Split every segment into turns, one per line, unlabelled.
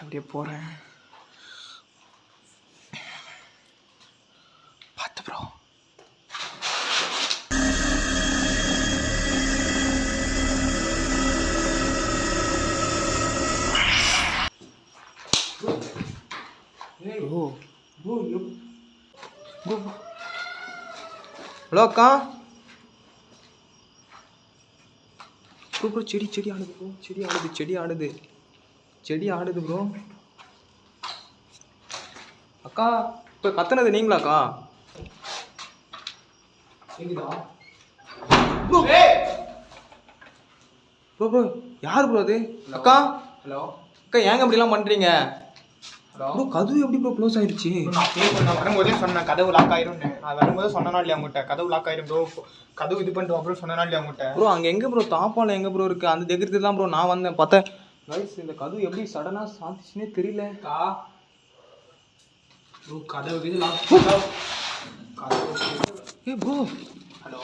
அப்படியே போகிறேன். பார்த்து ப்ரோ. ஹலோ அக்கா. ப்ரோ செடி ஆடுது ப்ரோ. செடி ஆடுது ப்ரோ. அக்கா இப்போ கத்துனது நீங்களாக்கா? ப்ரோ யார் ப்ரோ அது? அக்கா.
ஹலோ
அக்கா ஏங்க இப்படிலாம் பண்ணுறீங்க?
ஹலோ
ப்ரோ கதவு எப்படி ப்ரோ க்ளோஸ் ஆயிடுச்சு?
நான் வரும்போதே சொன்னேன் கதவு லாக் ஆயிரும். நான் வரும்போது சொன்னா இல்லையா உங்கள்கிட்ட கதவு லாக் ஆயிரும் ப்ரோ, கதவு இது பண்ணிட்டு அப்புறம் சொன்னா இல்லையா உங்கள்கிட்ட?
ப்ரோ அங்கே எங்கே ப்ரோ தாப்பால் எங்கே ப்ரோ இருக்குது? அந்த தைரியத்துக்கு தான் ப்ரோ நான் வந்தேன். பார்த்தேன் கைஸ் இந்த கதவு எப்படி சடனாக சாத்திச்சுன்னே தெரியல.
ப்ரோ கதவு இது லாக்.
ஏ ப்ரோ.
ஹலோ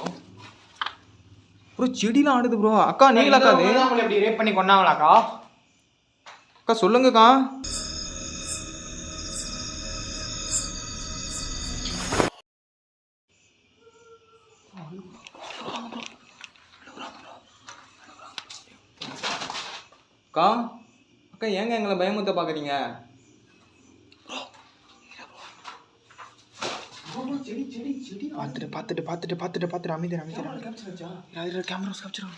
ப்ரோ செடிலாம் ஆடுது ப்ரோ. அக்கா நீங்களாக்கா அது?
உங்களை எப்படி ரேப் பண்ணி கொண்டாங்களாக்கா?
அக்கா சொல்லுங்கக்கா. அக்கா அக்கா ஏங்க எங்களை பயமுத்த பார்க்குறீங்க? பார்த்துட்டு அமைதியா கேமரா கேப்சர்.